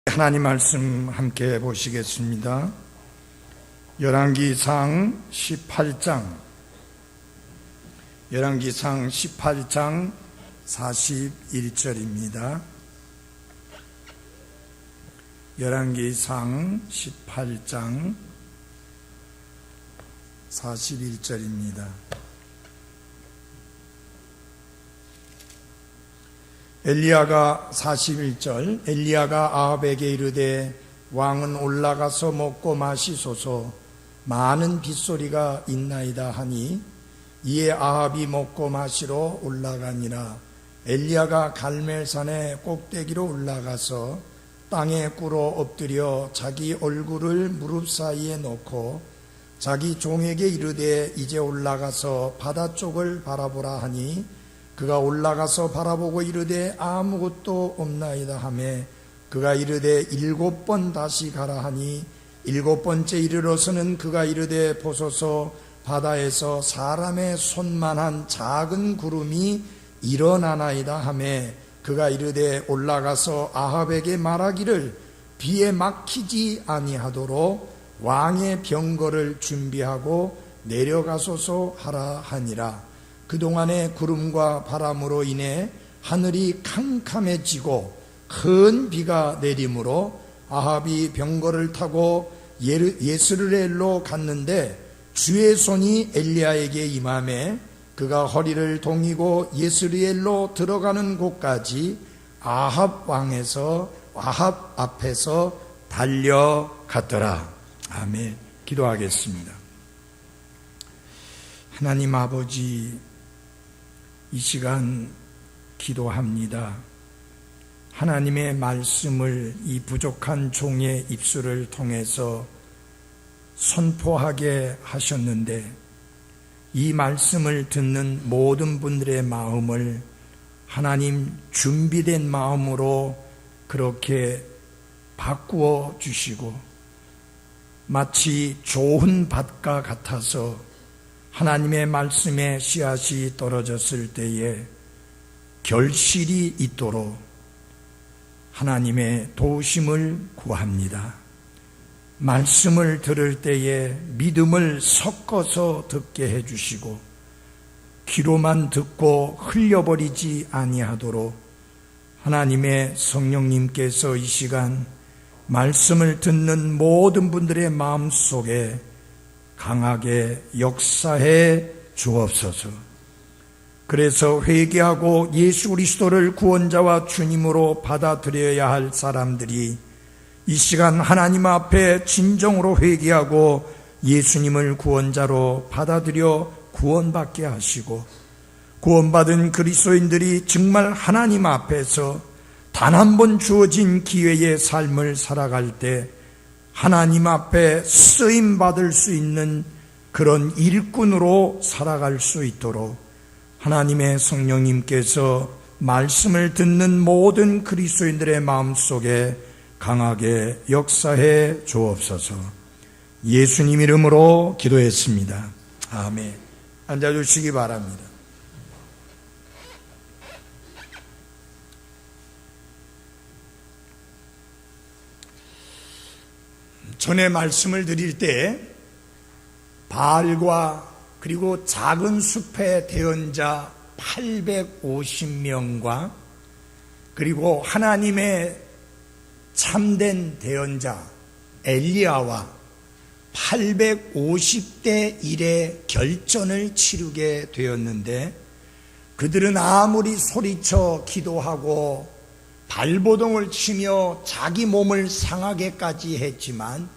하나님 말씀 함께 보시겠습니다. 열왕기상 18장 41절입니다. 열왕기상 18장 41절입니다. 엘리야가 41절 엘리야가 아합에게 이르되 왕은 올라가서 먹고 마시소서 많은 빗소리가 있나이다 하니 이에 아합이 먹고 마시러 올라가니라. 엘리야가 갈멜산의 꼭대기로 올라가서 땅에 꿇어 엎드려 자기 얼굴을 무릎 사이에 놓고 자기 종에게 이르되 이제 올라가서 바다 쪽을 바라보라 하니 그가 올라가서 바라보고 이르되 아무것도 없나이다 하며 그가 이르되 7번 다시 가라 하니 7번째 이르러서는 그가 이르되 보소서 바다에서 사람의 손만한 작은 구름이 일어나나이다 하며 그가 이르되 올라가서 아합에게 말하기를 비에 막히지 아니하도록 왕의 병거를 준비하고 내려가소서 하라 하니라. 그동안의 구름과 바람으로 인해 하늘이 캄캄해지고 큰 비가 내리므로 아합이 병거를 타고 예스르엘로 갔는데 주의 손이 엘리야에게 임하매 그가 허리를 동이고 예스르엘로 들어가는 곳까지 아합 앞에서 달려갔더라. 아멘. 기도하겠습니다. 하나님 아버지, 이 시간 기도합니다. 하나님의 말씀을 이 부족한 종의 입술을 통해서 선포하게 하셨는데 이 말씀을 듣는 모든 분들의 마음을 하나님 준비된 마음으로 그렇게 바꾸어 주시고 마치 좋은 밭과 같아서 하나님의 말씀에 씨앗이 떨어졌을 때에 결실이 있도록 하나님의 도우심을 구합니다. 말씀을 들을 때에 믿음을 섞어서 듣게 해주시고 귀로만 듣고 흘려버리지 아니하도록 하나님의 성령님께서 이 시간 말씀을 듣는 모든 분들의 마음속에 강하게 역사해 주옵소서. 그래서 회개하고 예수 그리스도를 구원자와 주님으로 받아들여야 할 사람들이 이 시간 하나님 앞에 진정으로 회개하고 예수님을 구원자로 받아들여 구원받게 하시고 구원받은 그리스도인들이 정말 하나님 앞에서 단 한 번 주어진 기회의 삶을 살아갈 때 하나님 앞에 쓰임받을 수 있는 그런 일꾼으로 살아갈 수 있도록 하나님의 성령님께서 말씀을 듣는 모든 그리스도인들의 마음속에 강하게 역사해 주옵소서. 예수님 이름으로 기도했습니다. 아멘. 앉아주시기 바랍니다. 전에 말씀을 드릴 때 바알과 그리고 작은 숲의 대언자 850명과 그리고 하나님의 참된 대언자 엘리야와 850대 1의 결전을 치르게 되었는데 그들은 아무리 소리쳐 기도하고 발버둥을 치며 자기 몸을 상하게까지 했지만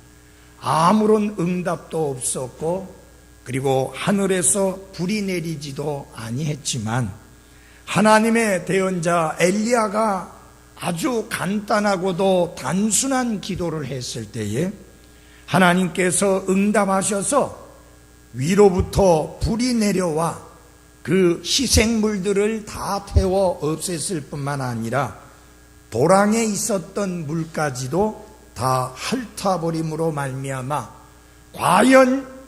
아무런 응답도 없었고 그리고 하늘에서 불이 내리지도 아니했지만 하나님의 대언자 엘리야가 아주 간단하고도 단순한 기도를 했을 때에 하나님께서 응답하셔서 위로부터 불이 내려와 그 희생물들을 다 태워 없앴을 뿐만 아니라 도랑에 있었던 물까지도 다 핥아버림으로 말미암아 과연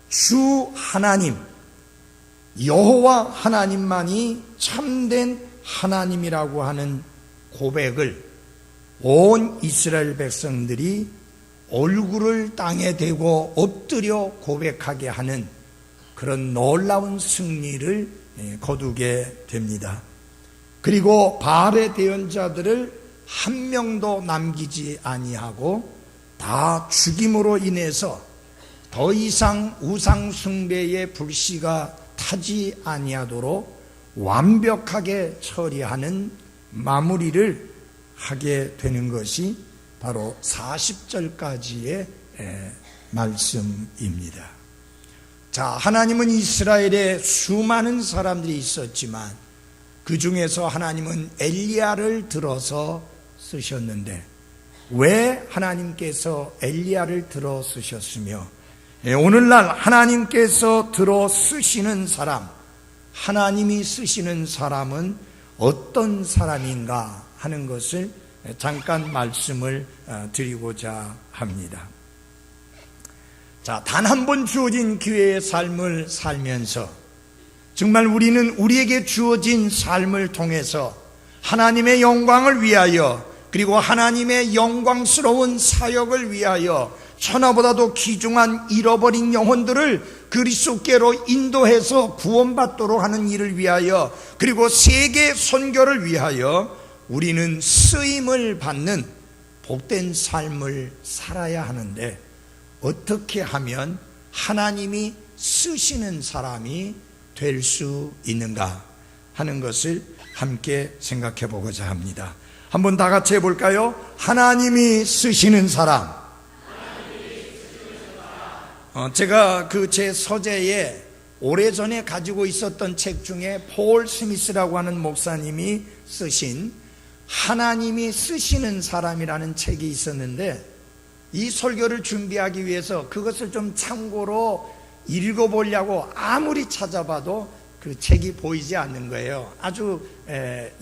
주 하나님 여호와 하나님만이 참된 하나님이라고 하는 고백을 온 이스라엘 백성들이 얼굴을 땅에 대고 엎드려 고백하게 하는 그런 놀라운 승리를 거두게 됩니다. 그리고 바알의 대언자들을 한 명도 남기지 아니하고 다 죽임으로 인해서 더 이상 우상 숭배의 불씨가 타지 아니하도록 완벽하게 처리하는 마무리를 하게 되는 것이 바로 40절까지의 말씀입니다. 자, 하나님은 이스라엘에 수많은 사람들이 있었지만 그 중에서 하나님은 엘리야를 들어서 쓰셨는데 왜 하나님께서 엘리야를 들어 쓰셨으며 오늘날 하나님께서 들어 쓰시는 사람, 하나님이 쓰시는 사람은 어떤 사람인가 하는 것을 잠깐 말씀을 드리고자 합니다. 자, 단 한 번 주어진 기회의 삶을 살면서 정말 우리는 우리에게 주어진 삶을 통해서 하나님의 영광을 위하여 그리고 하나님의 영광스러운 사역을 위하여 천하보다도 귀중한 잃어버린 영혼들을 그리스도께로 인도해서 구원받도록 하는 일을 위하여 그리고 세계 선교를 위하여 우리는 쓰임을 받는 복된 삶을 살아야 하는데 어떻게 하면 하나님이 쓰시는 사람이 될 수 있는가 하는 것을 함께 생각해 보고자 합니다. 한번 다 같이 해볼까요? 하나님이 쓰시는 사람. 제가 제 서재에 오래전에 가지고 있었던 책 중에 폴 스미스라고 하는 목사님이 쓰신 하나님이 쓰시는 사람이라는 책이 있었는데 이 설교를 준비하기 위해서 그것을 좀 참고로 읽어보려고 아무리 찾아봐도 그 책이 보이지 않는 거예요. 아주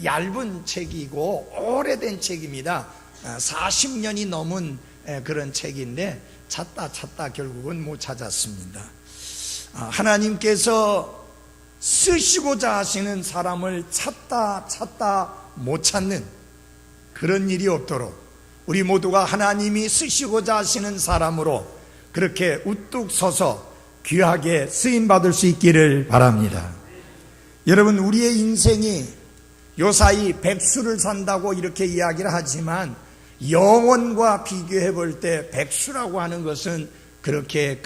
얇은 책이고 오래된 책입니다. 40년이 넘은 그런 책인데 찾다 결국은 못 찾았습니다. 하나님께서 쓰시고자 하시는 사람을 찾다 못 찾는 그런 일이 없도록 우리 모두가 하나님이 쓰시고자 하시는 사람으로 그렇게 우뚝 서서 귀하게 쓰임받을 수 있기를 바랍니다. 여러분, 우리의 인생이 요사이 백수를 산다고 이렇게 이야기를 하지만 영원과 비교해 볼 때 백수라고 하는 것은 그렇게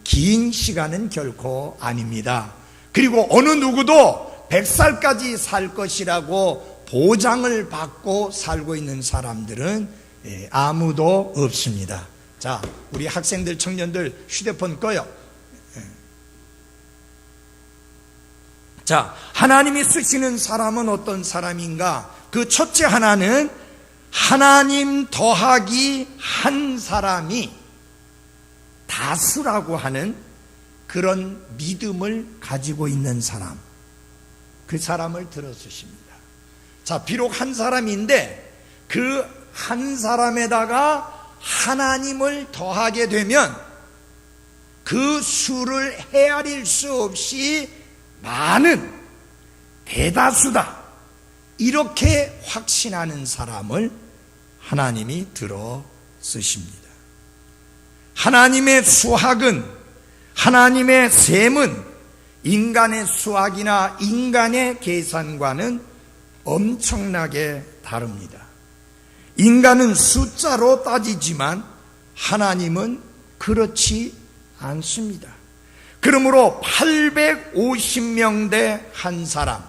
긴 시간은 결코 아닙니다. 그리고 어느 누구도 100살까지 살 것이라고 보장을 받고 살고 있는 사람들은 아무도 없습니다. 자, 우리 학생들, 청년들 휴대폰 꺼요. 자, 하나님이 쓰시는 사람은 어떤 사람인가? 그 첫째 하나는 하나님 더하기 한 사람이 다수라고 하는 그런 믿음을 가지고 있는 사람, 그 사람을 들어 쓰십니다. 자, 비록 한 사람인데 그 한 사람에다가 하나님을 더하게 되면 그 수를 헤아릴 수 없이 많은 대다수다, 이렇게 확신하는 사람을 하나님이 들어 쓰십니다. 하나님의 수학은, 하나님의 셈은 인간의 수학이나 인간의 계산과는 엄청나게 다릅니다. 인간은 숫자로 따지지만 하나님은 그렇지 않습니다. 그러므로 850명대 한 사람,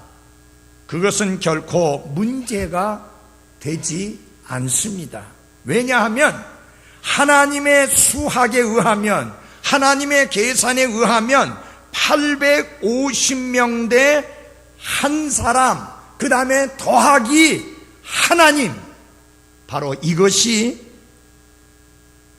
그것은 결코 문제가 되지 않습니다. 왜냐하면 하나님의 수학에 의하면, 하나님의 계산에 의하면 850명대 한 사람, 그 다음에 더하기 하나님, 바로 이것이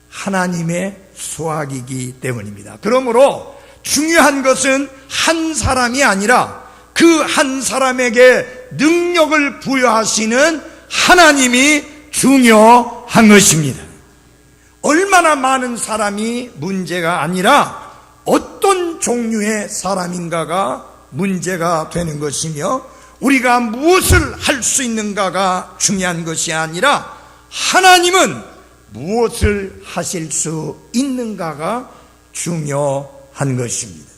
하나님의 수학이기 때문입니다. 그러므로 중요한 것은 한 사람이 아니라 그 한 사람에게 능력을 부여하시는 하나님이 중요한 것입니다. 얼마나 많은 사람이 문제가 아니라 어떤 종류의 사람인가가 문제가 되는 것이며, 우리가 무엇을 할 수 있는가가 중요한 것이 아니라 하나님은 무엇을 하실 수 있는가가 중요한 것입니다.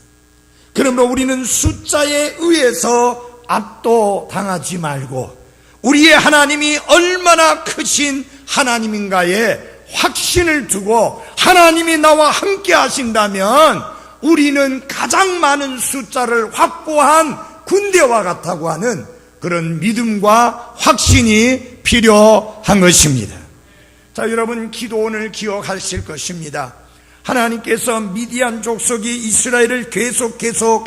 그러므로 우리는 숫자에 의해서 압도당하지 말고 우리의 하나님이 얼마나 크신 하나님인가에 확신을 두고 하나님이 나와 함께 하신다면 우리는 가장 많은 숫자를 확보한 군대와 같다고 하는 그런 믿음과 확신이 필요한 것입니다. 자, 여러분, 기도원을 기억하실 것입니다. 하나님께서 미디안 족속이 이스라엘을 계속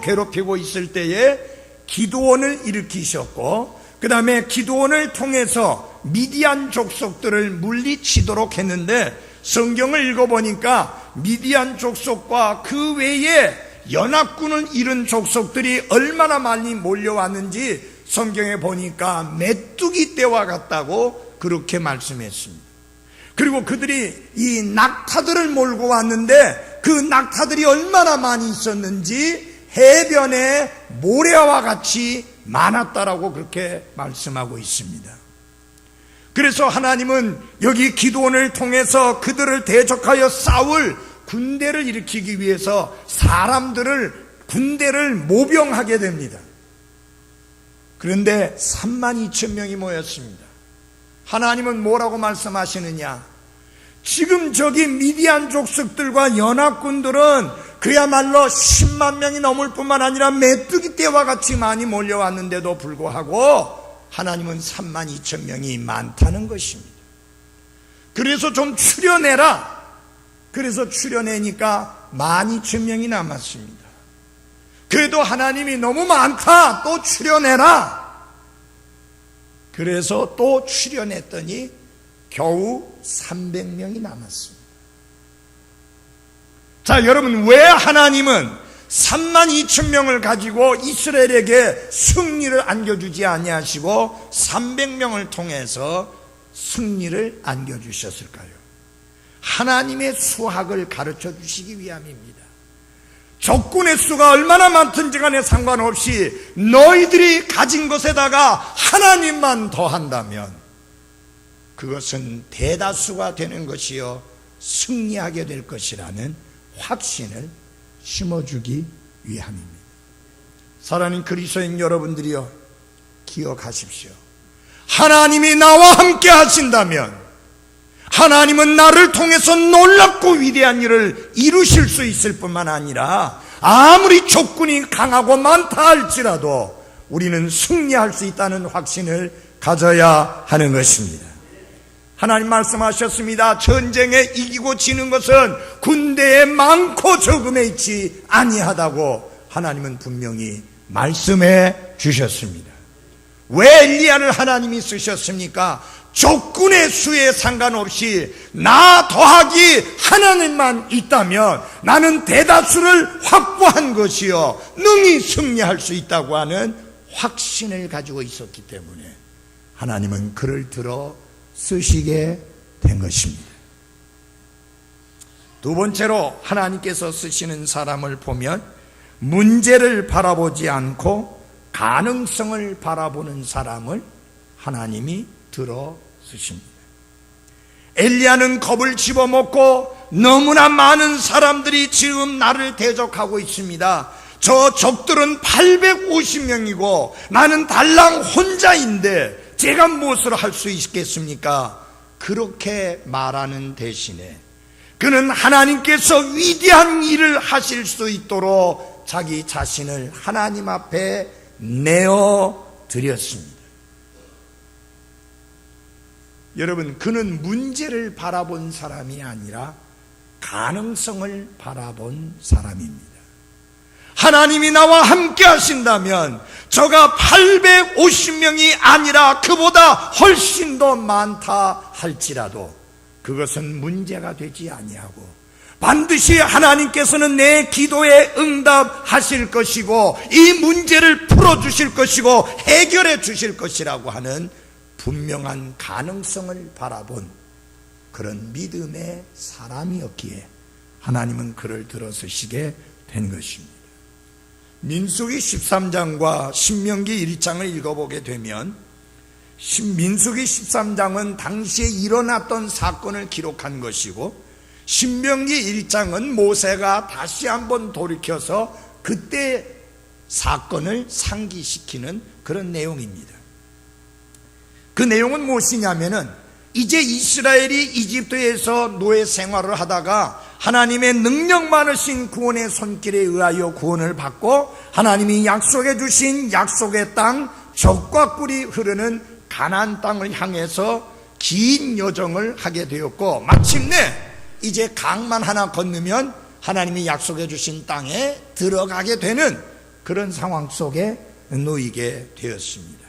괴롭히고 있을 때에 기도원을 일으키셨고, 그 다음에 기도원을 통해서 미디안 족속들을 물리치도록 했는데, 성경을 읽어보니까 미디안 족속과 그 외에 연합군을 이룬 족속들이 얼마나 많이 몰려왔는지 성경에 보니까 메뚜기 떼와 같다고 그렇게 말씀했습니다. 그리고 그들이 이 낙타들을 몰고 왔는데 그 낙타들이 얼마나 많이 있었는지 해변에 모래와 같이 많았다라고 그렇게 말씀하고 있습니다. 그래서 하나님은 여기 기도원을 통해서 그들을 대적하여 싸울 군대를 일으키기 위해서 군대를 모병하게 됩니다. 그런데 32,000명이 모였습니다. 하나님은 뭐라고 말씀하시느냐? 지금 저기 미디안 족속들과 연합군들은 그야말로 10만 명이 넘을 뿐만 아니라 메뚜기 떼와 같이 많이 몰려왔는데도 불구하고 하나님은 32,000명이 많다는 것입니다. 그래서 좀 추려내라. 그래서 추려내니까 12,000명이 남았습니다. 그래도 하나님이 너무 많다. 또 추려내라. 그래서 또 추려냈더니 겨우 300명이 남았습니다. 자, 여러분, 왜 하나님은 32,000명을 가지고 이스라엘에게 승리를 안겨주지 아니하시고 300명을 통해서 승리를 안겨주셨을까요? 하나님의 수학을 가르쳐 주시기 위함입니다. 적군의 수가 얼마나 많든지 간에 상관없이 너희들이 가진 것에다가 하나님만 더한다면 그것은 대다수가 되는 것이요 승리하게 될 것이라는 확신을 심어주기 위함입니다. 사랑하는 그리스도인 여러분들이여, 기억하십시오. 하나님이 나와 함께 하신다면 하나님은 나를 통해서 놀랍고 위대한 일을 이루실 수 있을 뿐만 아니라 아무리 적군이 강하고 많다 할지라도 우리는 승리할 수 있다는 확신을 가져야 하는 것입니다. 하나님 말씀하셨습니다. 전쟁에 이기고 지는 것은 군대에 많고 적음에 있지 아니하다고 하나님은 분명히 말씀해 주셨습니다. 왜 엘리야를 하나님이 쓰셨습니까? 적군의 수에 상관없이 나 더하기 하나님만 있다면 나는 대다수를 확보한 것이요 능히 승리할 수 있다고 하는 확신을 가지고 있었기 때문에 하나님은 그를 들어 쓰시게 된 것입니다. 두 번째로 하나님께서 쓰시는 사람을 보면 문제를 바라보지 않고 가능성을 바라보는 사람을 하나님이 들어 쓰십니다. 엘리야는 겁을 집어먹고 너무나 많은 사람들이 지금 나를 대적하고 있습니다. 저 적들은 850명이고 나는 달랑 혼자인데 제가 무엇을 할 수 있겠습니까? 그렇게 말하는 대신에 그는 하나님께서 위대한 일을 하실 수 있도록 자기 자신을 하나님 앞에 내어드렸습니다. 여러분, 그는 문제를 바라본 사람이 아니라 가능성을 바라본 사람입니다. 하나님이 나와 함께 하신다면 저가 850명이 아니라 그보다 훨씬 더 많다 할지라도 그것은 문제가 되지 아니하고 반드시 하나님께서는 내 기도에 응답하실 것이고 이 문제를 풀어주실 것이고 해결해 주실 것이라고 하는 분명한 가능성을 바라본 그런 믿음의 사람이었기에 하나님은 그를 들어서시게 된 것입니다. 민수기 13장과 신명기 1장을 읽어보게 되면 민수기 13장은 당시에 일어났던 사건을 기록한 것이고, 신명기 1장은 모세가 다시 한번 돌이켜서 그때 사건을 상기시키는 그런 내용입니다. 그 내용은 무엇이냐면은, 이제 이스라엘이 이집트에서 노예 생활을 하다가 하나님의 능력 많으신 구원의 손길에 의하여 구원을 받고, 하나님이 약속해 주신 약속의 땅, 젖과 꿀이 흐르는 가나안 땅을 향해서 긴 여정을 하게 되었고, 마침내 이제 강만 하나 건너면 하나님이 약속해 주신 땅에 들어가게 되는 그런 상황 속에 놓이게 되었습니다.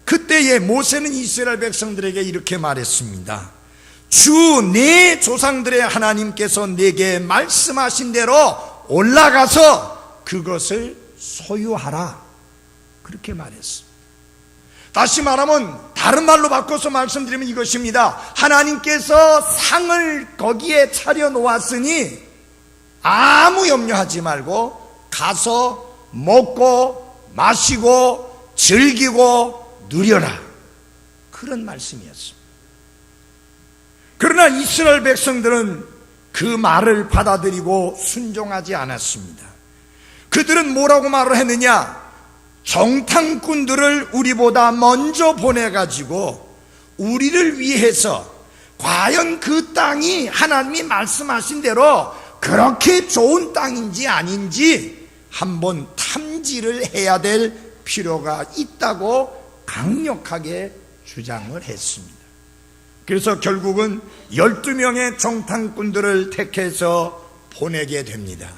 그때에 모세는 이스라엘 백성들에게 이렇게 말했습니다. 주 내 조상들의 하나님께서 내게 말씀하신 대로 올라가서 그것을 소유하라, 그렇게 말했습니다. 다시 말하면, 다른 말로 바꿔서 말씀드리면 이것입니다. 하나님께서 상을 거기에 차려 놓았으니 아무 염려하지 말고 가서 먹고 마시고 즐기고 누려라, 그런 말씀이었습니다. 그러나 이스라엘 백성들은 그 말을 받아들이고 순종하지 않았습니다. 그들은 뭐라고 말을 했느냐? 정탐꾼들을 우리보다 먼저 보내가지고 우리를 위해서 과연 그 땅이 하나님이 말씀하신 대로 그렇게 좋은 땅인지 아닌지 한번 탐지를 해야 될 필요가 있다고 강력하게 주장을 했습니다. 그래서 결국은 12명의 정탐꾼들을 택해서 보내게 됩니다.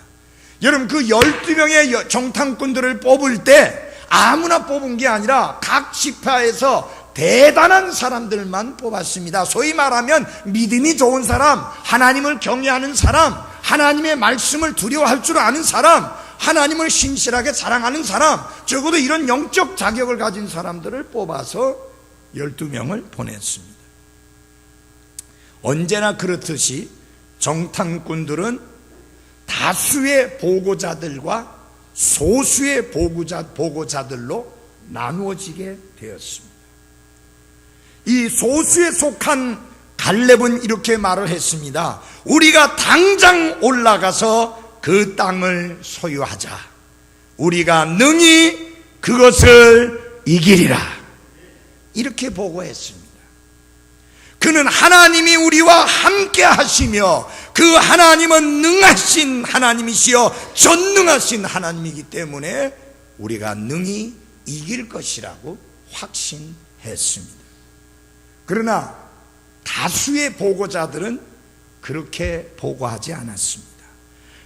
여러분, 그 12명의 정탐꾼들을 뽑을 때 아무나 뽑은 게 아니라 각 지파에서 대단한 사람들만 뽑았습니다. 소위 말하면 믿음이 좋은 사람, 하나님을 경외하는 사람, 하나님의 말씀을 두려워할 줄 아는 사람, 하나님을 신실하게 사랑하는 사람, 적어도 이런 영적 자격을 가진 사람들을 뽑아서 12명을 보냈습니다. 언제나 그렇듯이 정탐꾼들은 다수의 보고자들과 소수의 보고자들로 나누어지게 되었습니다. 이 소수에 속한 갈렙은 이렇게 말을 했습니다. 우리가 당장 올라가서 그 땅을 소유하자. 우리가 능히 그것을 이기리라. 이렇게 보고했습니다. 그는 하나님이 우리와 함께 하시며 그 하나님은 능하신 하나님이시여 전능하신 하나님이기 때문에 우리가 능히 이길 것이라고 확신했습니다. 그러나 다수의 보고자들은 그렇게 보고하지 않았습니다.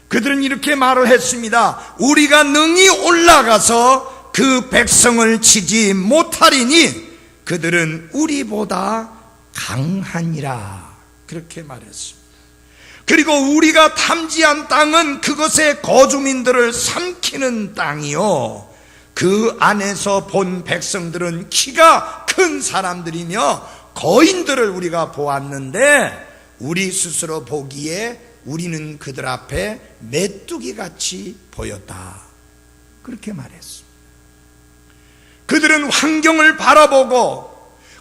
그들은 이렇게 말을 했습니다. 우리가 능히 올라가서 그 백성을 치지 못하리니 그들은 우리보다 강하니라, 그렇게 말했습니다. 그리고 우리가 탐지한 땅은 그것의 거주민들을 삼키는 땅이요, 그 안에서 본 백성들은 키가 큰 사람들이며 거인들을 우리가 보았는데 우리 스스로 보기에 우리는 그들 앞에 메뚜기같이 보였다, 그렇게 말했습니다. 그들은 환경을 바라보고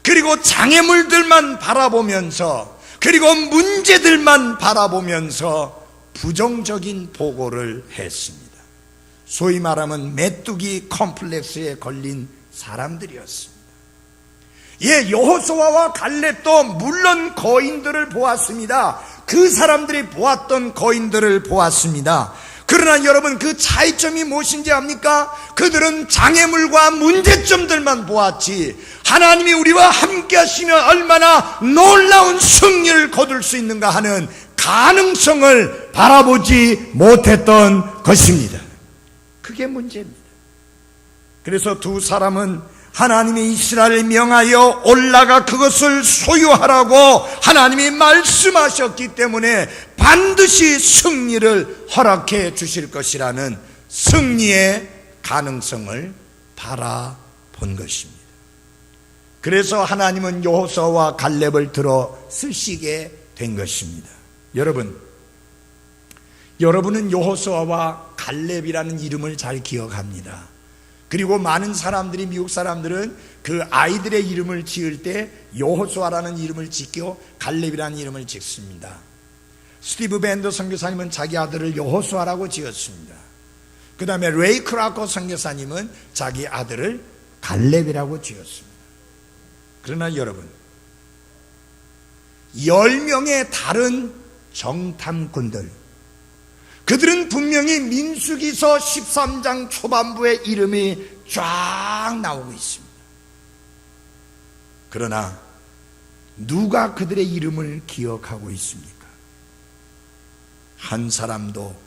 그리고 장애물들만 바라보면서 그리고 문제들만 바라보면서 부정적인 보고를 했습니다. 소위 말하면 메뚜기 컴플렉스에 걸린 사람들이었습니다. 여호수아와 갈렙도 물론 거인들을 보았습니다. 그 사람들이 보았던 거인들을 보았습니다. 그러나 여러분, 그 차이점이 무엇인지 압니까? 그들은 장애물과 문제점들만 보았지 하나님이 우리와 함께 하시면 얼마나 놀라운 승리를 거둘 수 있는가 하는 가능성을 바라보지 못했던 것입니다. 그게 문제입니다. 그래서 두 사람은 하나님이 이스라엘을 명하여 올라가 그것을 소유하라고 하나님이 말씀하셨기 때문에 반드시 승리를 허락해 주실 것이라는 승리의 가능성을 바라본 것입니다. 그래서 하나님은 여호수아와 갈렙을 들어 쓰시게 된 것입니다. 여러분은 여호수아와 갈렙이라는 이름을 잘 기억합니다. 그리고 많은 사람들이, 미국 사람들은 그 아이들의 이름을 지을 때 여호수아라는 이름을 짓고 갈렙이라는 이름을 짓습니다. 스티브 밴더 선교사님은 자기 아들을 여호수아라고 지었습니다. 그 다음에 레이 크라코 선교사님은 자기 아들을 갈렙이라고 지었습니다. 그러나 여러분, 10명의 다른 정탐꾼들, 그들은 분명히 민수기서 13장 초반부에 이름이 쫙 나오고 있습니다. 그러나 누가 그들의 이름을 기억하고 있습니까? 한 사람도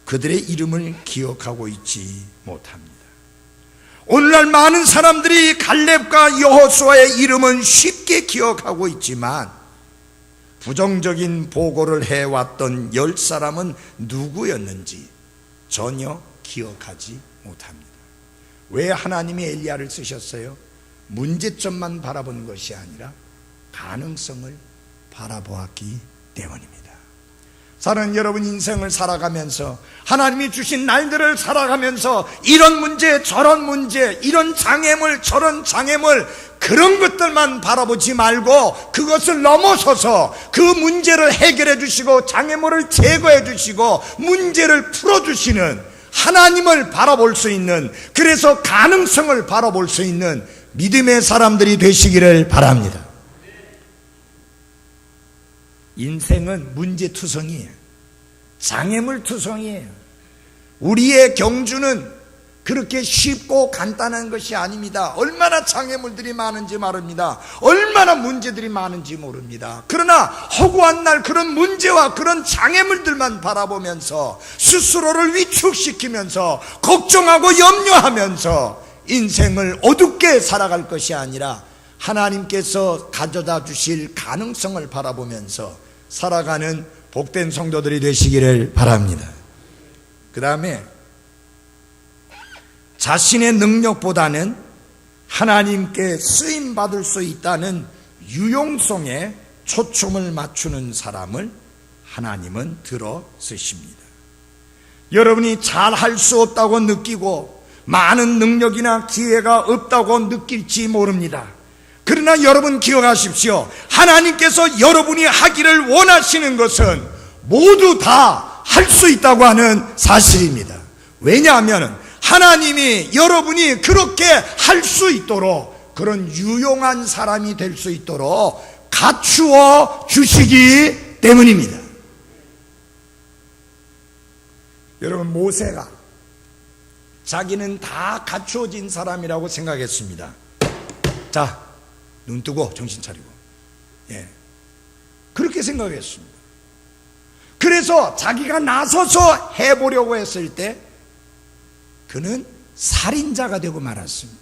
그들의 이름을 기억하고 있지 못합니다. 오늘날 많은 사람들이 갈렙과 여호수아의 이름은 쉽게 기억하고 있지만 부정적인 보고를 해왔던 10사람은 누구였는지 전혀 기억하지 못합니다. 왜 하나님이 엘리야를 쓰셨어요? 문제점만 바라본 것이 아니라 가능성을 바라보았기 때문입니다. 사랑하는 여러분, 인생을 살아가면서 하나님이 주신 날들을 살아가면서 이런 문제 저런 문제, 이런 장애물 저런 장애물, 그런 것들만 바라보지 말고 그것을 넘어서서 그 문제를 해결해 주시고 장애물을 제거해 주시고 문제를 풀어주시는 하나님을 바라볼 수 있는, 그래서 가능성을 바라볼 수 있는 믿음의 사람들이 되시기를 바랍니다. 인생은 문제투성이에요. 장애물투성이에요. 우리의 경주는 그렇게 쉽고 간단한 것이 아닙니다. 얼마나 장애물들이 많은지 모릅니다. 얼마나 문제들이 많은지 모릅니다. 그러나 허구한 날 그런 문제와 그런 장애물들만 바라보면서 스스로를 위축시키면서 걱정하고 염려하면서 인생을 어둡게 살아갈 것이 아니라 하나님께서 가져다 주실 가능성을 바라보면서 살아가는 복된 성도들이 되시기를 바랍니다. 그 다음에 자신의 능력보다는 하나님께 쓰임받을 수 있다는 유용성에 초점을 맞추는 사람을 하나님은 들어 쓰십니다. 여러분이 잘할 수 없다고 느끼고 많은 능력이나 기회가 없다고 느낄지 모릅니다. 그러나 여러분 기억하십시오. 하나님께서 여러분이 하기를 원하시는 것은 모두 다 할 수 있다고 하는 사실입니다. 왜냐하면 하나님이 여러분이 그렇게 할 수 있도록, 그런 유용한 사람이 될 수 있도록 갖추어 주시기 때문입니다. 여러분, 모세가 자기는 다 갖추어진 사람이라고 생각했습니다. 자, 눈 뜨고 정신 차리고, 그렇게 생각했습니다. 그래서 자기가 나서서 해보려고 했을 때 그는 살인자가 되고 말았습니다.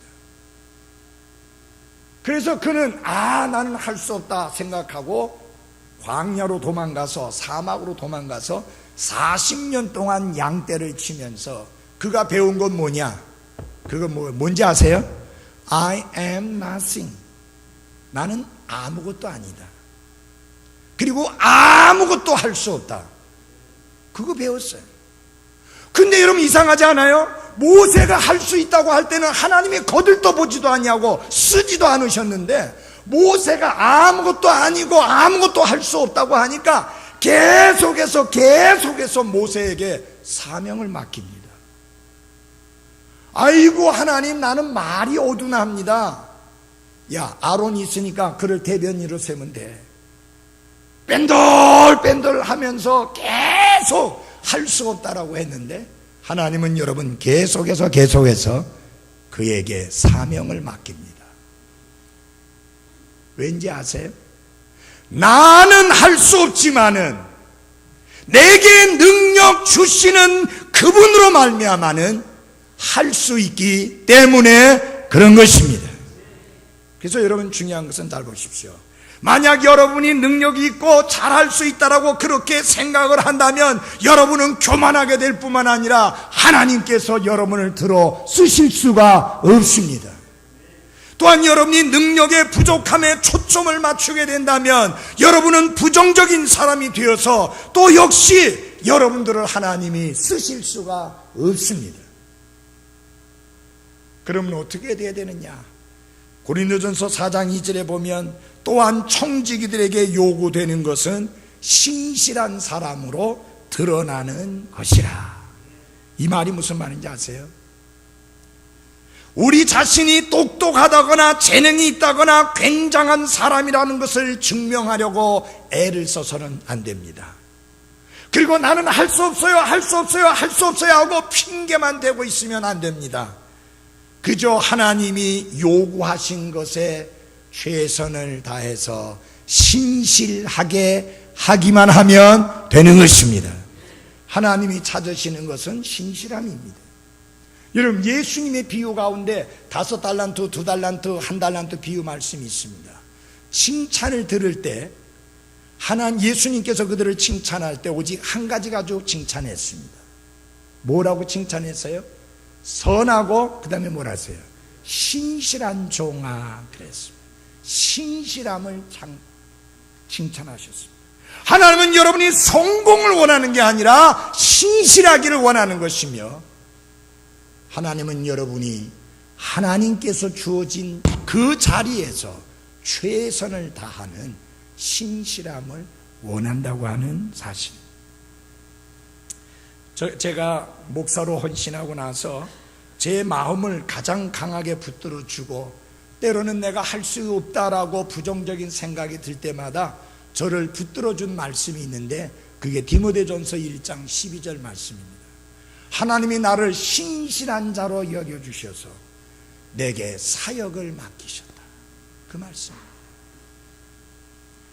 그래서 그는 나는 할 수 없다 생각하고 광야로 도망가서, 사막으로 도망가서 40년 동안 양떼를 치면서 그가 배운 건 뭐냐? 그건 뭔지 아세요? I am nothing. 나는 아무것도 아니다. 그리고 아무것도 할 수 없다. 그거 배웠어요. 근데 여러분, 이상하지 않아요? 모세가 할 수 있다고 할 때는 하나님이 거들떠 보지도 아니하고 쓰지도 않으셨는데, 모세가 아무것도 아니고 아무것도 할 수 없다고 하니까 계속해서 모세에게 사명을 맡깁니다. 아이고 하나님, 나는 말이 어둔합니다. 야, 아론이 있으니까 그를 대변인으로 세면 돼. 뺀돌뺀돌 하면서 계속 할 수 없다라고 했는데, 하나님은 여러분 계속해서 그에게 사명을 맡깁니다. 왠지 아세요? 나는 할 수 없지만은 내게 능력 주시는 그분으로 말미암아는 할 수 있기 때문에 그런 것입니다. 그래서 여러분, 중요한 것은 잘 보십시오. 만약 여러분이 능력이 있고 잘할 수 있다라고 그렇게 생각을 한다면 여러분은 교만하게 될 뿐만 아니라 하나님께서 여러분을 들어 쓰실 수가 없습니다. 또한 여러분이 능력의 부족함에 초점을 맞추게 된다면 여러분은 부정적인 사람이 되어서 또 역시 여러분들을 하나님이 쓰실 수가 없습니다. 그러면 어떻게 돼야 되느냐? 고린도전서 4장 2절에 보면 또한 청지기들에게 요구되는 것은 신실한 사람으로 드러나는 것이라. 이 말이 무슨 말인지 아세요? 우리 자신이 똑똑하다거나 재능이 있다거나 굉장한 사람이라는 것을 증명하려고 애를 써서는 안 됩니다. 그리고 나는 할 수 없어요, 할 수 없어요, 할 수 없어요 하고 핑계만 대고 있으면 안 됩니다. 그저 하나님이 요구하신 것에 최선을 다해서 신실하게 하기만 하면 되는 것입니다. 하나님이 찾으시는 것은 신실함입니다. 여러분, 예수님의 비유 가운데 5달란트, 2달란트, 1달란트 비유 말씀이 있습니다. 칭찬을 들을 때 예수님께서 그들을 칭찬할 때 오직 한 가지 가지고 칭찬했습니다. 뭐라고 칭찬했어요? 선하고 그 다음에 뭐라 하세요? 신실한 종아 그랬습니다. 신실함을 칭찬하셨습니다. 하나님은 여러분이 성공을 원하는 게 아니라 신실하기를 원하는 것이며, 하나님은 여러분이 하나님께서 주어진 그 자리에서 최선을 다하는 신실함을 원한다고 하는 사실입니다. 제가 목사로 헌신하고 나서 제 마음을 가장 강하게 붙들어주고, 때로는 내가 할 수 없다라고 부정적인 생각이 들 때마다 저를 붙들어준 말씀이 있는데, 그게 디모데전서 1장 12절 말씀입니다. 하나님이 나를 신실한 자로 여겨주셔서 내게 사역을 맡기셨다. 그 말씀입니다.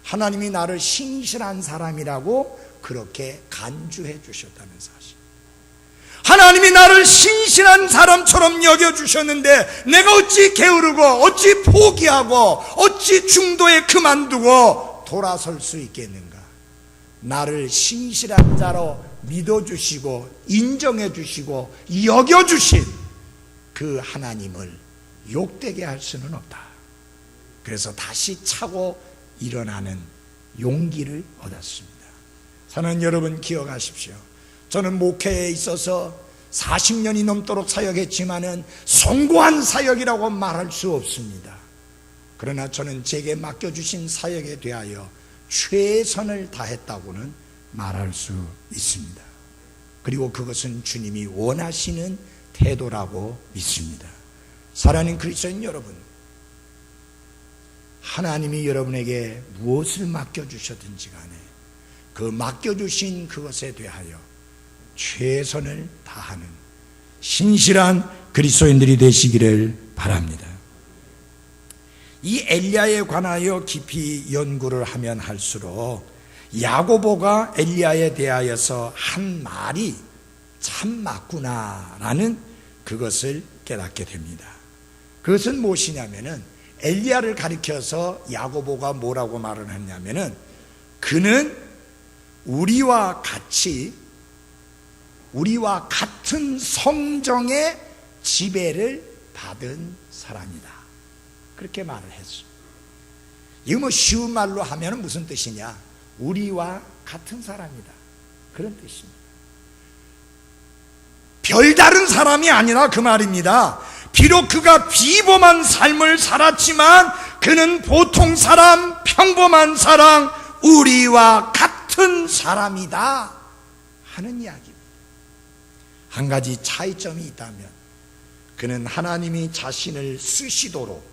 하나님이 나를 신실한 사람이라고 그렇게 간주해 주셨다는 사실. 하나님이 나를 신실한 사람처럼 여겨주셨는데 내가 어찌 게으르고 어찌 포기하고 어찌 중도에 그만두고 돌아설 수 있겠는가? 나를 신실한 자로 믿어주시고 인정해주시고 여겨주신 그 하나님을 욕되게 할 수는 없다. 그래서 다시 차고 일어나는 용기를 얻었습니다. 사랑하는 여러분, 기억하십시오. 저는 목회에 있어서 40년이 넘도록 사역했지만은 성공한 사역이라고 말할 수 없습니다. 그러나 저는 제게 맡겨주신 사역에 대하여 최선을 다했다고는 말할 수 있습니다. 그리고 그것은 주님이 원하시는 태도라고 믿습니다. 사랑하는 그리스도인 여러분, 하나님이 여러분에게 무엇을 맡겨주셨든지 간에 그 맡겨주신 그것에 대하여 최선을 다하는 신실한 그리스도인들이 되시기를 바랍니다. 이 엘리야에 관하여 깊이 연구를 하면 할수록 야고보가 엘리야에 대하여서 한 말이 참 맞구나라는 그것을 깨닫게 됩니다. 그것은 무엇이냐면은 엘리야를 가리켜서 야고보가 뭐라고 말을 했냐면은 그는 우리와 같은 성정의 지배를 받은 사람이다. 그렇게 말을 했습니다. 이거 뭐 쉬운 말로 하면 무슨 뜻이냐? 우리와 같은 사람이다. 그런 뜻입니다. 별다른 사람이 아니라 그 말입니다. 비록 그가 비범한 삶을 살았지만 그는 보통 사람, 평범한 사람, 우리와 같은 사람이다 하는 이야기입니다. 한 가지 차이점이 있다면 그는 하나님이 자신을 쓰시도록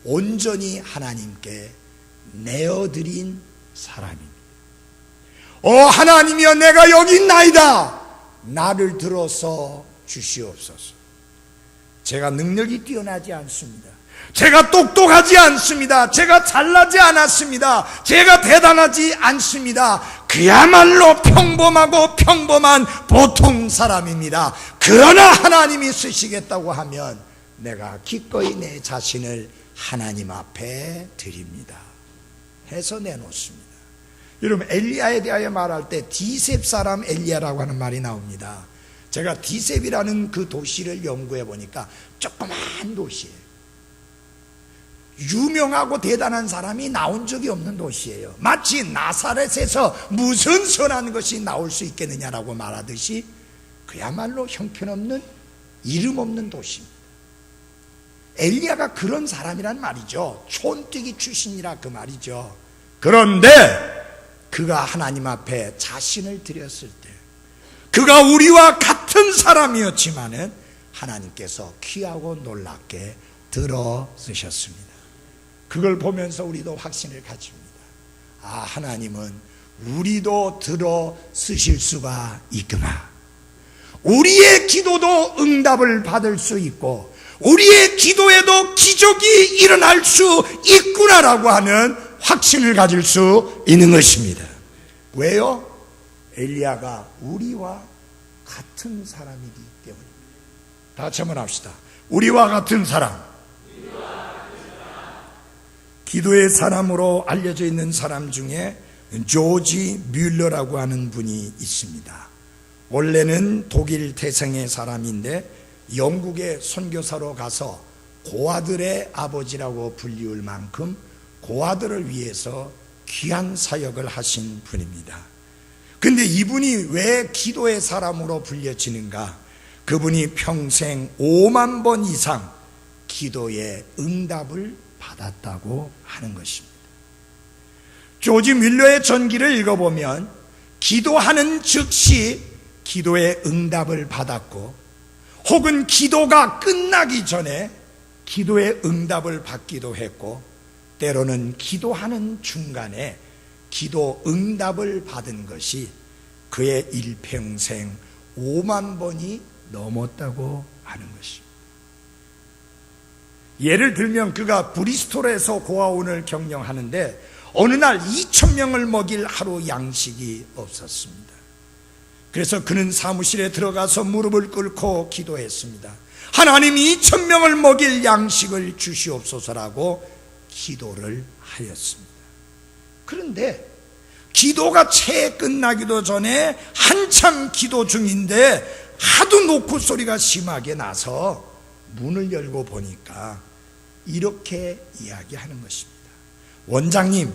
온전히 하나님께 내어드린 사람입니다. 하나님이여, 내가 여기 있나이다. 나를 들어서 주시옵소서. 제가 능력이 뛰어나지 않습니다. 제가 똑똑하지 않습니다. 제가 잘나지 않았습니다. 제가 대단하지 않습니다. 그야말로 평범하고 평범한 보통 사람입니다. 그러나 하나님이 쓰시겠다고 하면 내가 기꺼이 내 자신을 하나님 앞에 드립니다 해서 내놓습니다. 여러분, 엘리야에 대하여 말할 때 디셉 사람 엘리야라고 하는 말이 나옵니다. 제가 디셉이라는 그 도시를 연구해 보니까 조그만 도시예요. 유명하고 대단한 사람이 나온 적이 없는 도시예요. 마치 나사렛에서 무슨 선한 것이 나올 수 있겠느냐라고 말하듯이 그야말로 형편없는 이름 없는 도시입니다. 엘리야가 그런 사람이란 말이죠. 촌뜨기 출신이라 그 말이죠. 그런데 그가 하나님 앞에 자신을 드렸을 때 그가 우리와 같은 사람이었지만은 하나님께서 귀하고 놀랍게 들어 쓰셨습니다. 그걸 보면서 우리도 확신을 가집니다. 아, 하나님은 우리도 들어 쓰실 수가 있구나. 우리의 기도도 응답을 받을 수 있고 우리의 기도에도 기적이 일어날 수 있구나라고 하는 확신을 가질 수 있는 것입니다. 왜요? 엘리야가 우리와 같은 사람이기 때문입니다. 다 같이 한번 합시다. 우리와 같은 사람. 기도의 사람으로 알려져 있는 사람 중에 조지 뮬러라고 하는 분이 있습니다. 원래는 독일 태생의 사람인데 영국에 선교사로 가서 고아들의 아버지라고 불리울 만큼 고아들을 위해서 귀한 사역을 하신 분입니다. 근데 이분이 왜 기도의 사람으로 불려지는가? 그분이 평생 5만 번 이상 기도의 응답을 받았다고 하는 것입니다. 조지 뮬러의 전기를 읽어보면 기도하는 즉시 기도의 응답을 받았고 혹은 기도가 끝나기 전에 기도의 응답을 받기도 했고 때로는 기도하는 중간에 기도 응답을 받은 것이 그의 일평생 5만 번이 넘었다고 하는 것입니다. 예를 들면 그가 브리스톨에서 고아원을 경영하는데 어느 날 2,000명을 먹일 하루 양식이 없었습니다. 그래서 그는 사무실에 들어가서 무릎을 꿇고 기도했습니다. 하나님 2,000명을 먹일 양식을 주시옵소서라고 기도를 하였습니다. 그런데 기도가 채 끝나기도 전에 한참 기도 중인데 하도 노크 소리가 심하게 나서 문을 열고 보니까 이렇게 이야기하는 것입니다. 원장님,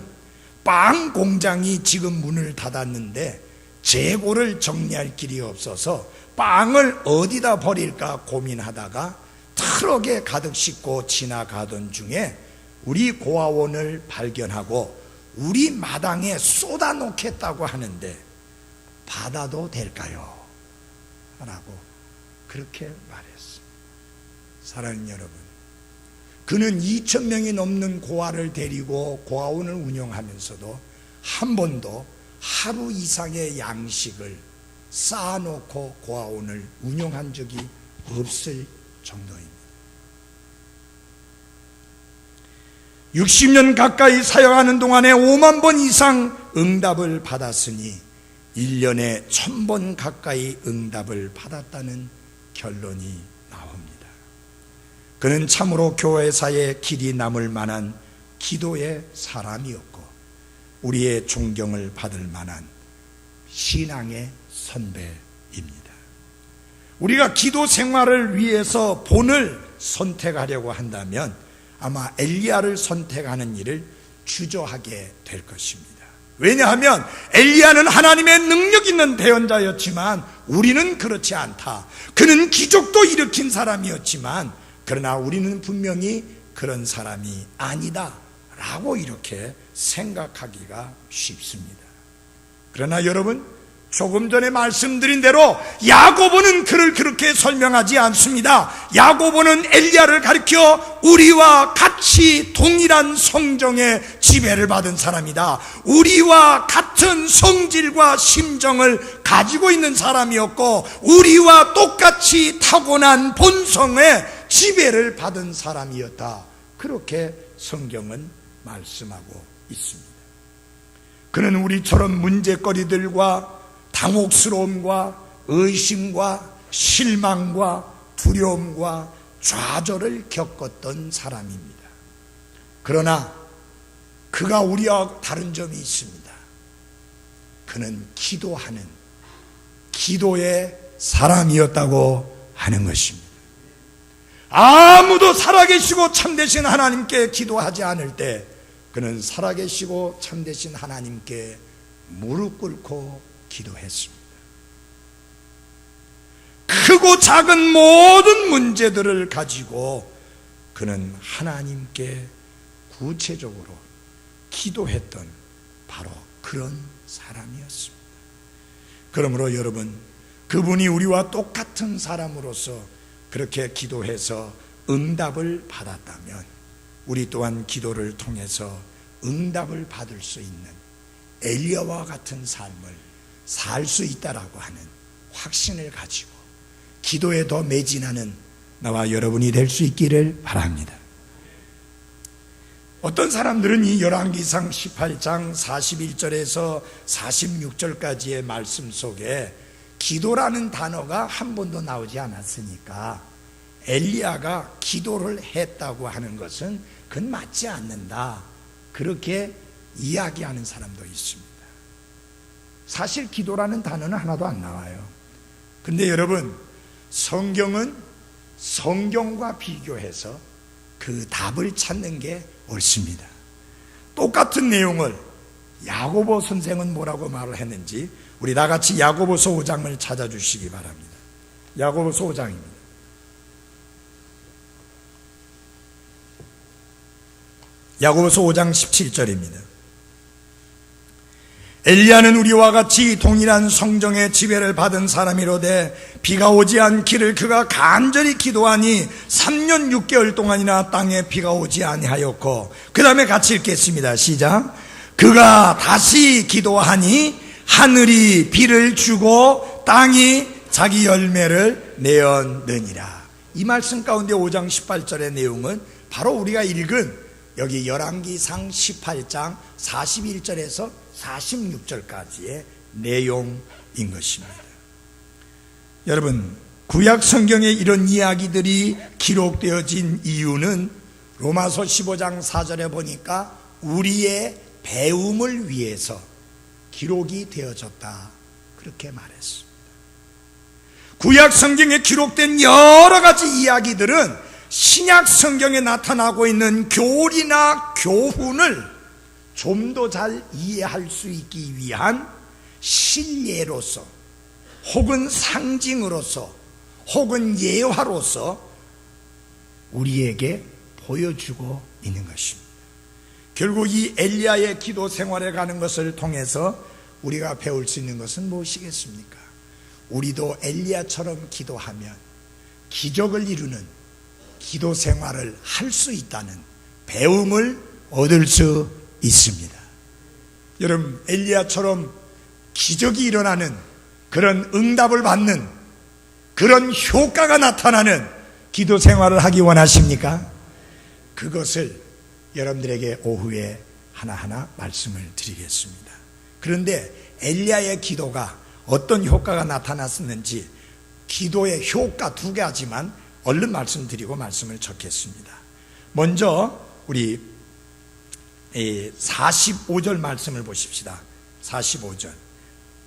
빵 공장이 지금 문을 닫았는데 재고를 정리할 길이 없어서 빵을 어디다 버릴까 고민하다가 트럭에 가득 싣고 지나가던 중에 우리 고아원을 발견하고 우리 마당에 쏟아 놓겠다고 하는데 받아도 될까요? 라고 그렇게 말했습니다. 사랑하는 여러분, 그는 2,000명이 넘는 고아를 데리고 고아원을 운영하면서도 한 번도 하루 이상의 양식을 쌓아놓고 고아원을 운영한 적이 없을 정도입니다. 60년 가까이 사역하는 동안에 5만 번 이상 응답을 받았으니 1년에 1,000번 가까이 응답을 받았다는 결론이 나옵니다. 그는 참으로 교회사에 길이 남을 만한 기도의 사람이었고 우리의 존경을 받을 만한 신앙의 선배입니다. 우리가 기도 생활을 위해서 본을 선택하려고 한다면 아마 엘리야를 선택하는 일을 주저하게 될 것입니다. 왜냐하면 엘리야는 하나님의 능력 있는 대언자였지만 우리는 그렇지 않다. 그는 기적도 일으킨 사람이었지만 그러나 우리는 분명히 그런 사람이 아니다 라고 이렇게 생각하기가 쉽습니다. 그러나 여러분, 조금 전에 말씀드린 대로 야고보는 그를 그렇게 설명하지 않습니다. 야고보는 엘리야를 가리켜 우리와 같이 동일한 성정의 지배를 받은 사람이다. 우리와 같은 성질과 심정을 가지고 있는 사람이었고 우리와 똑같이 타고난 본성의 지배를 받은 사람이었다. 그렇게 성경은 말씀하고 있습니다. 그는 우리처럼 문제거리들과 당혹스러움과 의심과 실망과 두려움과 좌절을 겪었던 사람입니다. 그러나 그가 우리와 다른 점이 있습니다. 그는 기도하는 기도의 사람이었다고 하는 것입니다. 아무도 살아계시고 참되신 하나님께 기도하지 않을 때 그는 살아계시고 참되신 하나님께 무릎 꿇고 기도했습니다. 크고 작은 모든 문제들을 가지고 그는 하나님께 구체적으로 기도했던 바로 그런 사람이었습니다. 그러므로 여러분, 그분이 우리와 똑같은 사람으로서 그렇게 기도해서 응답을 받았다면 우리 또한 기도를 통해서 응답을 받을 수 있는 엘리야와 같은 삶을 살 수 있다라고 하는 확신을 가지고 기도에 더 매진하는 나와 여러분이 될 수 있기를 바랍니다. 어떤 사람들은 이 열왕기상 18장 41절에서 46절까지의 말씀 속에 기도라는 단어가 한 번도 나오지 않았으니까 엘리야가 기도를 했다고 하는 것은 그건 맞지 않는다, 그렇게 이야기하는 사람도 있습니다. 사실 기도라는 단어는 하나도 안 나와요. 근데 여러분, 성경은 성경과 비교해서 그 답을 찾는 게 옳습니다. 똑같은 내용을 야고보 선생은 뭐라고 말을 했는지 우리 다같이 야고보서 5장을 찾아주시기 바랍니다. 야고보서 5장입니다. 야고보서 5장 17절입니다. 엘리야는 우리와 같이 동일한 성정의 지배를 받은 사람이로되 비가 오지 않기를 그가 간절히 기도하니 3년 6개월 동안이나 땅에 비가 오지 아니하였고, 그 다음에 같이 읽겠습니다. 시작. 그가 다시 기도하니 하늘이 비를 주고 땅이 자기 열매를 내었느니라. 이 말씀 가운데 5장 18절의 내용은 바로 우리가 읽은 여기 열왕기상 18장 41절에서 46절까지의 내용인 것입니다. 여러분, 구약 성경에 이런 이야기들이 기록되어진 이유는 로마서 15장 4절에 보니까 우리의 배움을 위해서 기록이 되어졌다, 그렇게 말했습니다. 구약 성경에 기록된 여러 가지 이야기들은 신약 성경에 나타나고 있는 교리나 교훈을 좀 더 잘 이해할 수 있기 위한 실례로서 혹은 상징으로서 혹은 예화로서 우리에게 보여주고 있는 것입니다. 결국 이 엘리야의 기도 생활에 가는 것을 통해서 우리가 배울 수 있는 것은 무엇이겠습니까? 우리도 엘리야처럼 기도하면 기적을 이루는 기도 생활을 할 수 있다는 배움을 얻을 수 있습니다. 여러분, 엘리야처럼 기적이 일어나는 그런 응답을 받는 그런 효과가 나타나는 기도 생활을 하기 원하십니까? 그것을 여러분들에게 오후에 하나하나 말씀을 드리겠습니다. 그런데 엘리야의 기도가 어떤 효과가 나타났었는지 기도의 효과 두 가지만 얼른 말씀드리고 말씀을 적겠습니다. 먼저 우리 45절 말씀을 보십시다. 45절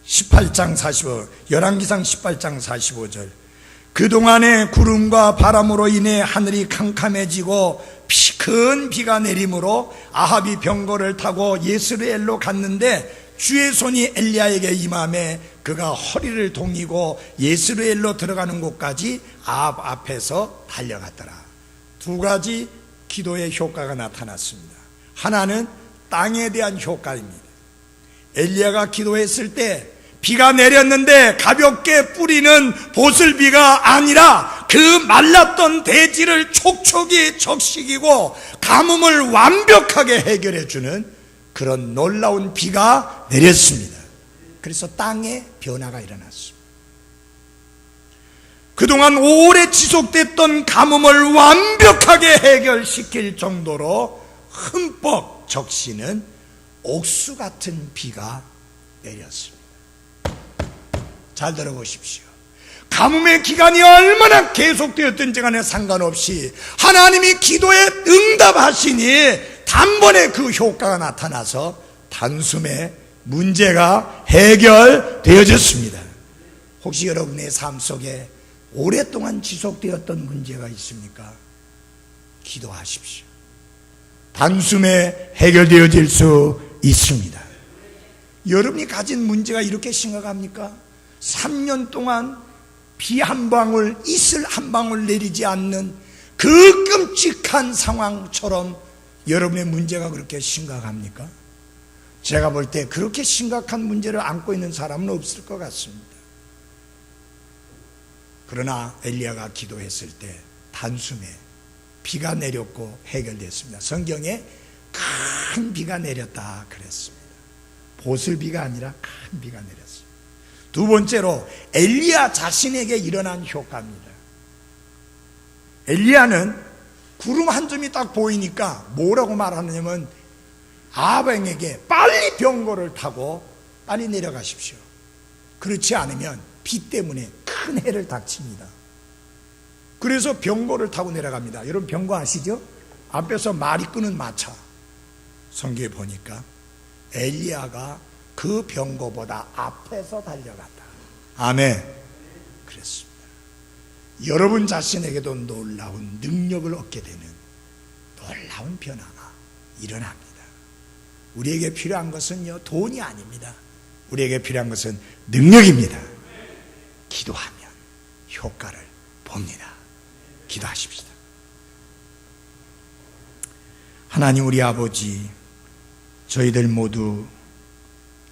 18장 45, 열왕기상 18장 45절. 그동안에 구름과 바람으로 인해 하늘이 캄캄해지고 큰 비가 내림으로 아합이 병거를 타고 예스르엘로 갔는데 주의 손이 엘리야에게 임함에 그가 허리를 동이고 예스르엘로 들어가는 곳까지 아합 앞에서 달려갔더라. 두 가지 기도의 효과가 나타났습니다. 하나는 땅에 대한 효과입니다. 엘리야가 기도했을 때 비가 내렸는데 가볍게 뿌리는 보슬비가 아니라 그 말랐던 대지를 촉촉이 적시기고 가뭄을 완벽하게 해결해주는 그런 놀라운 비가 내렸습니다. 그래서 땅에 변화가 일어났습니다. 그동안 오래 지속됐던 가뭄을 완벽하게 해결시킬 정도로 흠뻑 적시는 옥수 같은 비가 내렸습니다. 잘 들어보십시오. 가뭄의 기간이 얼마나 계속되었든지 간에 상관없이 하나님이 기도에 응답하시니 단번에 그 효과가 나타나서 단숨에 문제가 해결되어졌습니다. 혹시 여러분의 삶 속에 오랫동안 지속되었던 문제가 있습니까? 기도하십시오. 단숨에 해결되어질 수 있습니다. 여러분이 가진 문제가 이렇게 심각합니까? 3년 동안 비 한 방울, 이슬 한 방울 내리지 않는 그 끔찍한 상황처럼 여러분의 문제가 그렇게 심각합니까? 제가 볼 때 그렇게 심각한 문제를 안고 있는 사람은 없을 것 같습니다. 그러나 엘리야가 기도했을 때 단숨에 비가 내렸고 해결됐습니다. 성경에 큰 비가 내렸다 그랬습니다. 보슬비가 아니라 큰 비가 내렸습니다. 두 번째로 엘리야 자신에게 일어난 효과입니다. 엘리야는 구름 한 점이 딱 보이니까 뭐라고 말하느냐면 아합에게 빨리 병거를 타고 빨리 내려가십시오. 그렇지 않으면 비 때문에 큰 해를 닥칩니다. 그래서 병거를 타고 내려갑니다. 여러분 병거 아시죠? 앞에서 말이 끄는 마차. 성경에 보니까 엘리야가 그 병거보다 앞에서 달려갔다. 아멘. 그랬습니다. 여러분 자신에게도 놀라운 능력을 얻게 되는 놀라운 변화가 일어납니다. 우리에게 필요한 것은요, 돈이 아닙니다. 우리에게 필요한 것은 능력입니다. 기도하면 효과를 봅니다. 기도하십시다. 하나님 우리 아버지, 저희들 모두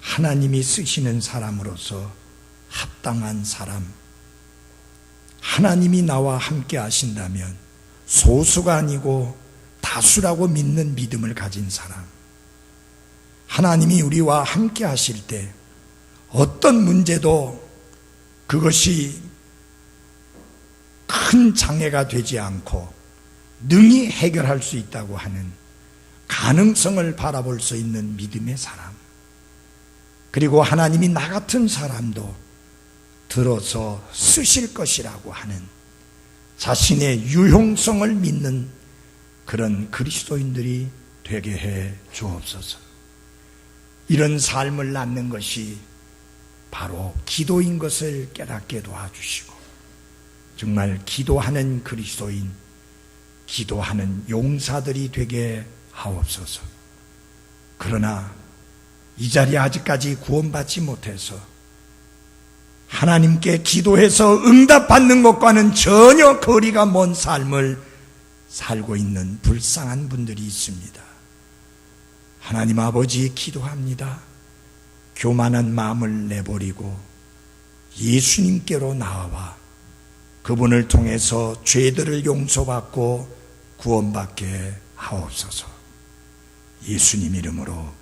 하나님이 쓰시는 사람으로서 합당한 사람, 하나님이 나와 함께 하신다면 소수가 아니고 다수라고 믿는 믿음을 가진 사람, 하나님이 우리와 함께 하실 때 어떤 문제도 그것이 큰 장애가 되지 않고 능히 해결할 수 있다고 하는 가능성을 바라볼 수 있는 믿음의 사람, 그리고 하나님이 나 같은 사람도 들어서 쓰실 것이라고 하는 자신의 유용성을 믿는 그런 그리스도인들이 되게 해 주옵소서. 이런 삶을 낳는 것이 바로 기도인 것을 깨닫게 도와주시고, 정말 기도하는 그리스도인, 기도하는 용사들이 되게 하옵소서. 그러나 이 자리에 아직까지 구원받지 못해서 하나님께 기도해서 응답받는 것과는 전혀 거리가 먼 삶을 살고 있는 불쌍한 분들이 있습니다. 하나님 아버지, 기도합니다. 교만한 마음을 내버리고 예수님께로 나아와 그분을 통해서 죄들을 용서받고 구원받게 하옵소서. 예수님 이름으로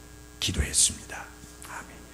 기도했습니다.